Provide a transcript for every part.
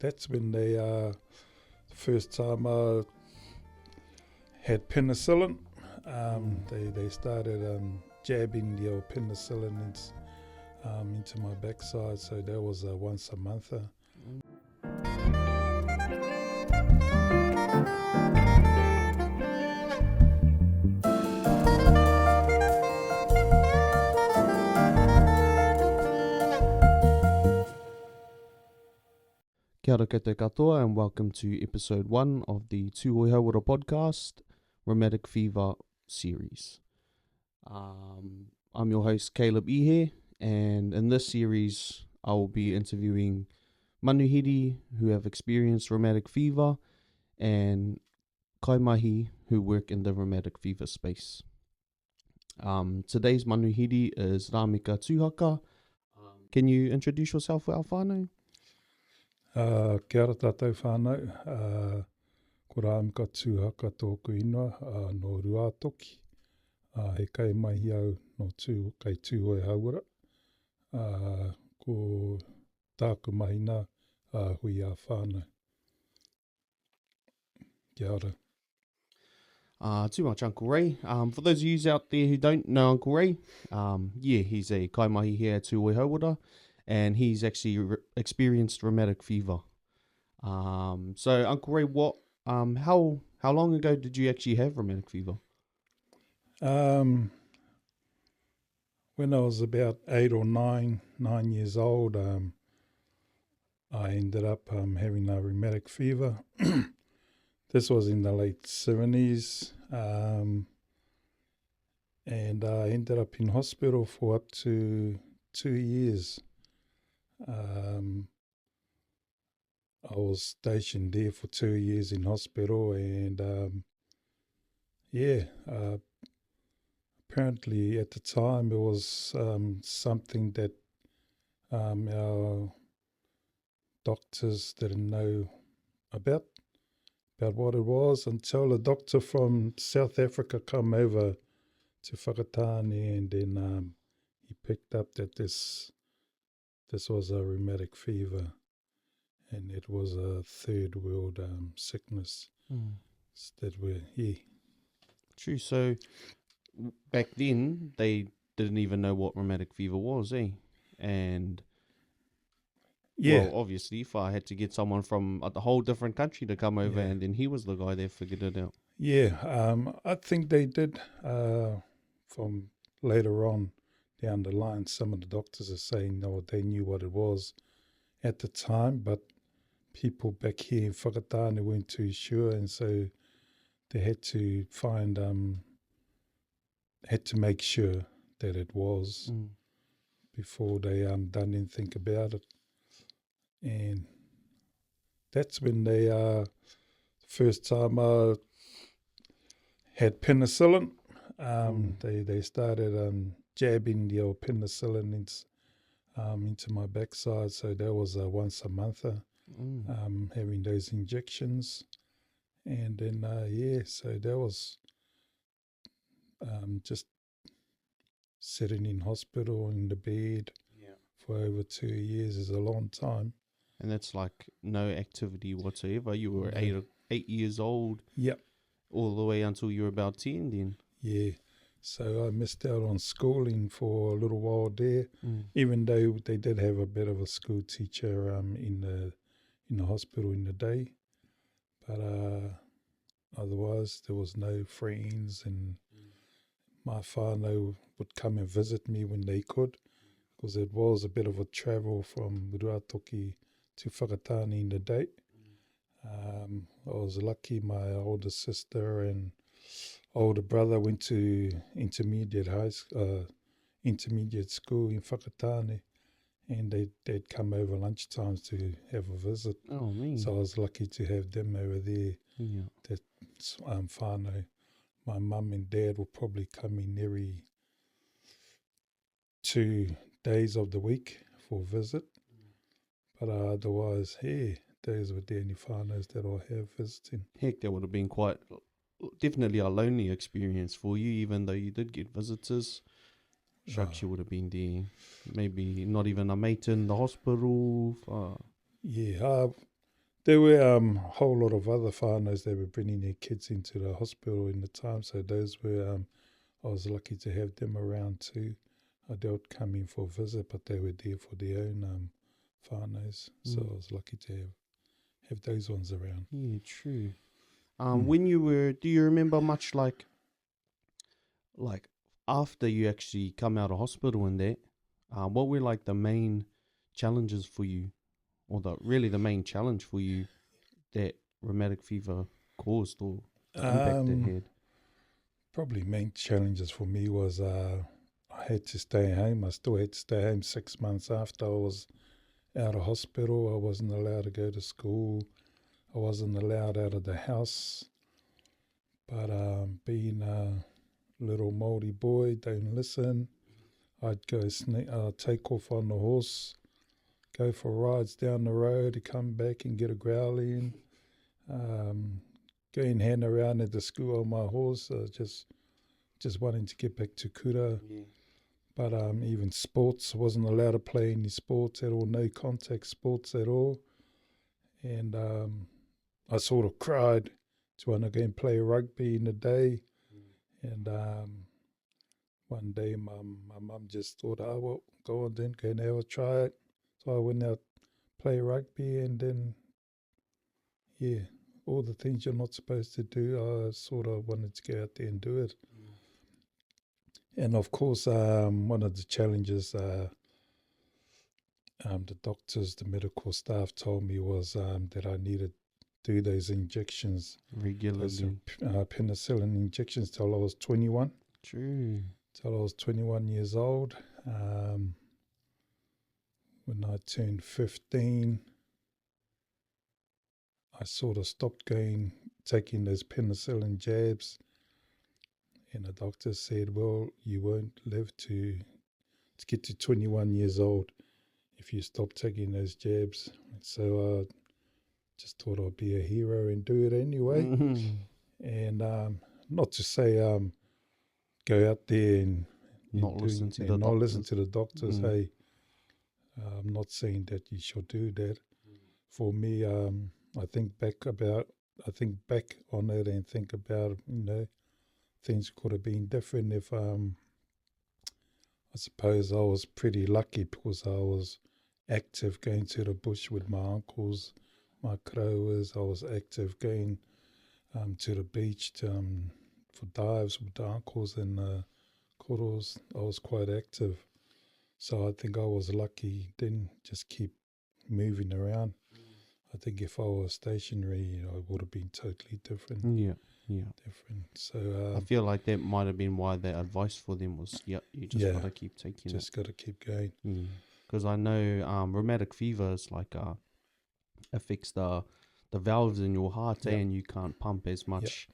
that's when they first time I had penicillin. They started jabbing the old penicillin into my backside, so that was once a month. Kia ora koutou katoa, and welcome to episode 1 of the Tuhoe Hauora podcast, Rheumatic Fever series. I'm your host Caleb Ihe, and in this series I will be interviewing manuhiri who have experienced rheumatic fever and kaimahi who work in the rheumatic fever space. Today's manuhiri is Rameka Tuhaka. Can you introduce yourself for our whānau? Kia ora tātou whānau, ko Rameka Tuhaka tōku ingoa no Rheumatic, he kaimahi au no kei Tuhoe Hauora, ko tāku mahina hui a whānau. Kia ora. Too much Uncle Ray. For those of you out there who don't know Uncle Ray, he's a kaimahi here at Tuhoe Hauora, and he's actually experienced rheumatic fever. So Uncle Ray, how long ago did you actually have rheumatic fever? When I was about 8 or 9 years old, I ended up having a rheumatic fever. This was in the late 70s, and I ended up in hospital for up to 2 years. I was stationed there for 2 years in hospital, and apparently at the time it was something that our doctors didn't know about what it was until a doctor from South Africa come over to Whakatane, and then he picked up that this was a rheumatic fever, and it was a third world sickness that we're here. True. So back then they didn't even know what rheumatic fever was, eh? And well, obviously, if I had to get someone from a whole different country to come over, and then he was the guy that figured it out. Yeah, I think they did from later on down the line. Some of the doctors are saying, no, they knew what it was at the time, but people back here in Whakatane weren't too sure, and so they had to make sure that it was before they done anything about it. And that's when they first time I had penicillin. They started jabbing the old penicillin into my backside, so that was once a month, having those injections. And then so that was just sitting in hospital in the bed for over 2 years is a long time. And that's like no activity whatsoever. You were 8 years old. Yep. All the way until you were about 10 then. Yeah. So I missed out on schooling for a little while there, even though they did have a bit of a school teacher in the hospital in the day. But otherwise there was no friends, and my whānau would come and visit me when they could, because it was a bit of a travel from Rheumatic to Whakatane in the day. I was lucky my older sister and older brother went to intermediate school in Whakatane, and they'd come over lunchtimes to have a visit. Oh, man. So I was lucky to have them over there. Yeah. That's whānau. My mum and dad will probably come in every 2 days of the week for a visit. But otherwise, those were the only whānaus that I have visiting. Heck, that would have been definitely a lonely experience for you, even though you did get visitors. Shucks, you would have been there. Maybe not even a mate in the hospital. Yeah, There were a whole lot of other whānaus that were bringing their kids into the hospital in the time, so those were, I was lucky to have them around too. They would come in for a visit, but they were there for their own whānaus, so I was lucky to have those ones around. Yeah, true. When you were, do you remember much like after you actually come out of hospital and that, what were like the main challenges for you, or the main challenge for you that rheumatic fever caused, or the impact it had? Probably main challenges for me was I had to stay home. I still had to stay home 6 months after I was out of hospital. I wasn't allowed to go to school. I wasn't allowed out of the house. But being a little Māori boy, don't listen. I'd go take off on the horse, go for rides down the road, to come back and get a growly in. Going hand around at the school on my horse, just wanting to get back to kura. Yeah. But even sports, I wasn't allowed to play any sports at all, no contact sports at all. And I sort of cried to want to go and play rugby in the day. And one day my mum just thought, oh, well, go on then, go and have a try it. So I went out, play rugby, and then, yeah, all the things you're not supposed to do, I sort of wanted to go out there and do it. And of course, one of the challenges the doctors, the medical staff told me was that I needed to do those injections regularly. Those penicillin injections till I was 21. True. Till I was 21 years old. When I turned 15, I sort of stopped taking those penicillin jabs. And the doctor said, well, you won't live to get to 21 years old if you stop taking those jabs. So I just thought I'd be a hero and do it anyway. And not to say go out there and not listen to the doctors. Hey, I'm not saying that you should do that. For me, I think back on it and think about, things could have been different if I suppose I was pretty lucky because I was active going to the bush with my uncles, my krauas. I was active going to the beach for dives with the uncles and koutou. I was quite active. So I think I was lucky, didn't just keep moving around. I think if I was stationary, it would have been totally different. Yeah. Different. So I feel like that might have been why their advice for them was, you just got to keep taking it. Just got to keep going. Because I know rheumatic fever is like affects the valves in your heart, and you can't pump as much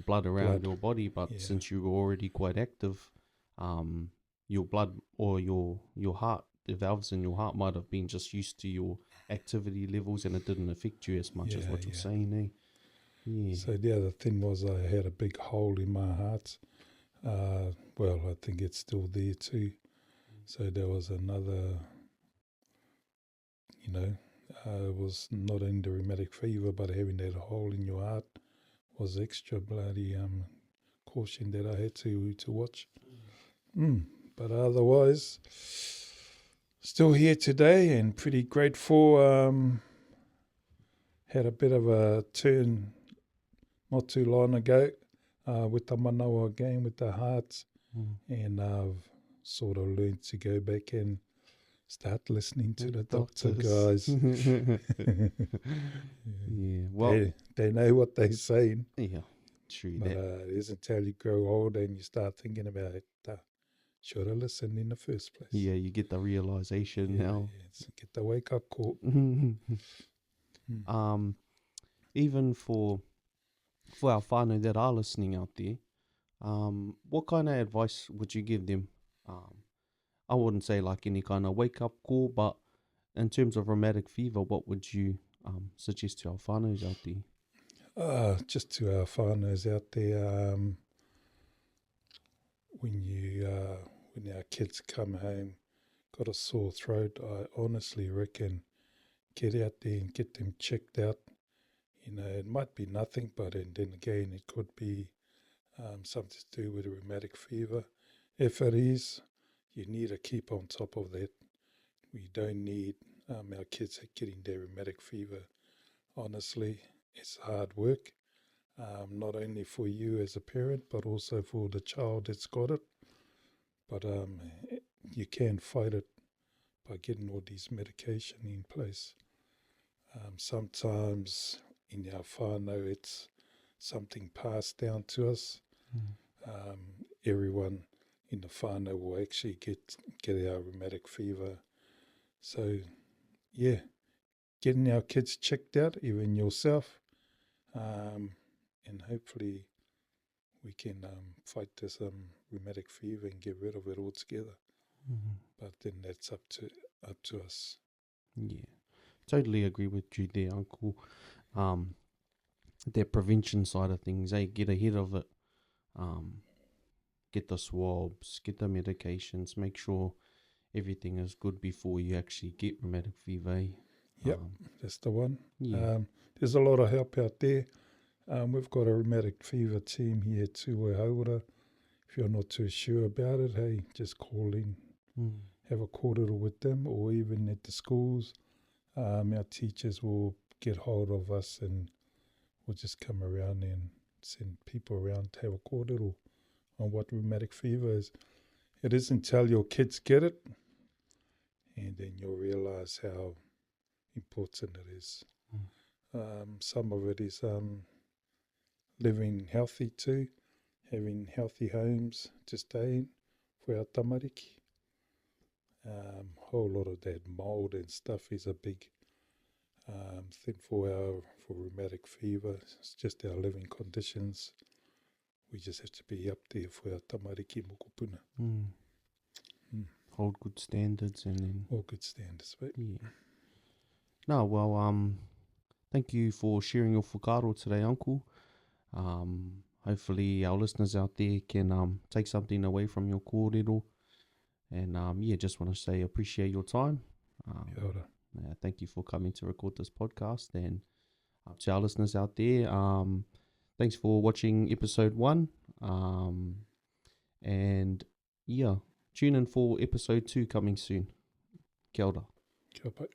blood around your body. But since you were already quite active, your blood or your heart, the valves in your heart might have been just used to your activity levels, and it didn't affect you as much as what you're saying, eh? Yeah. So the other thing was I had a big hole in my heart. Well, I think it's still there too. So there was another, it was not only the rheumatic fever, but having that hole in your heart was extra bloody caution that I had to watch. But otherwise, still here today and pretty grateful. Had a bit of a turn not too long ago with the manawa again, with the hearts. And I've sort of learned to go back and start listening to the doctor guys. Well, they know what they're saying. Yeah, true. But it isn't until you grow older and you start thinking about it, should have listened in the first place. Yeah, you get the realization now. Get the wake up call. Even for our whānau that are listening out there, what kind of advice would you give them? I wouldn't say like any kind of wake up call, but in terms of rheumatic fever, what would you suggest to our whānaus out there? Just to our whānaus out there, when our kids come home, got a sore throat, I honestly reckon get out there and get them checked out. it might be nothing, but then again, it could be something to do with rheumatic fever. If it is, you need to keep on top of that. We don't need our kids getting their rheumatic fever. Honestly, it's hard work, not only for you as a parent, but also for the child that's got it. But you can fight it by getting all these medication in place. Sometimes in our whānau, it's something passed down to us. Everyone in the whānau will actually get our rheumatic fever. So, yeah, getting our kids checked out, even yourself, and hopefully we can fight this rheumatic fever and get rid of it altogether. But then that's up to us. Yeah, totally agree with you there, Uncle. That prevention side of things, get ahead of it. Get the swabs, get the medications, make sure everything is good before you actually get rheumatic fever. Yep, that's the one. Yeah. There's a lot of help out there. We've got a rheumatic fever team here at Tuhoe, Hauora. If you're not too sure about it, hey, just call in, have a koutou with them, or even at the schools. Our teachers will get hold of us and we'll just come around and send people around to have a koutou on what rheumatic fever is. It is until your kids get it, and then you'll realise how important it is. Some of it is living healthy too, having healthy homes to stay in for our tamariki. Whole lot of that mould and stuff is a big thing for rheumatic fever. It's just our living conditions. We just have to be up there for our tamariki mokopuna. Hold good standards and then... All good standards, mate. Yeah. No, well, thank you for sharing your whakaaro today, Uncle. Hopefully our listeners out there can take something away from your kōrero. And just want to say appreciate your time. Thank you for coming to record this podcast. And to our listeners out there, thanks for watching episode 1. And tune in for episode 2 coming soon. Kia ora. Kia pai.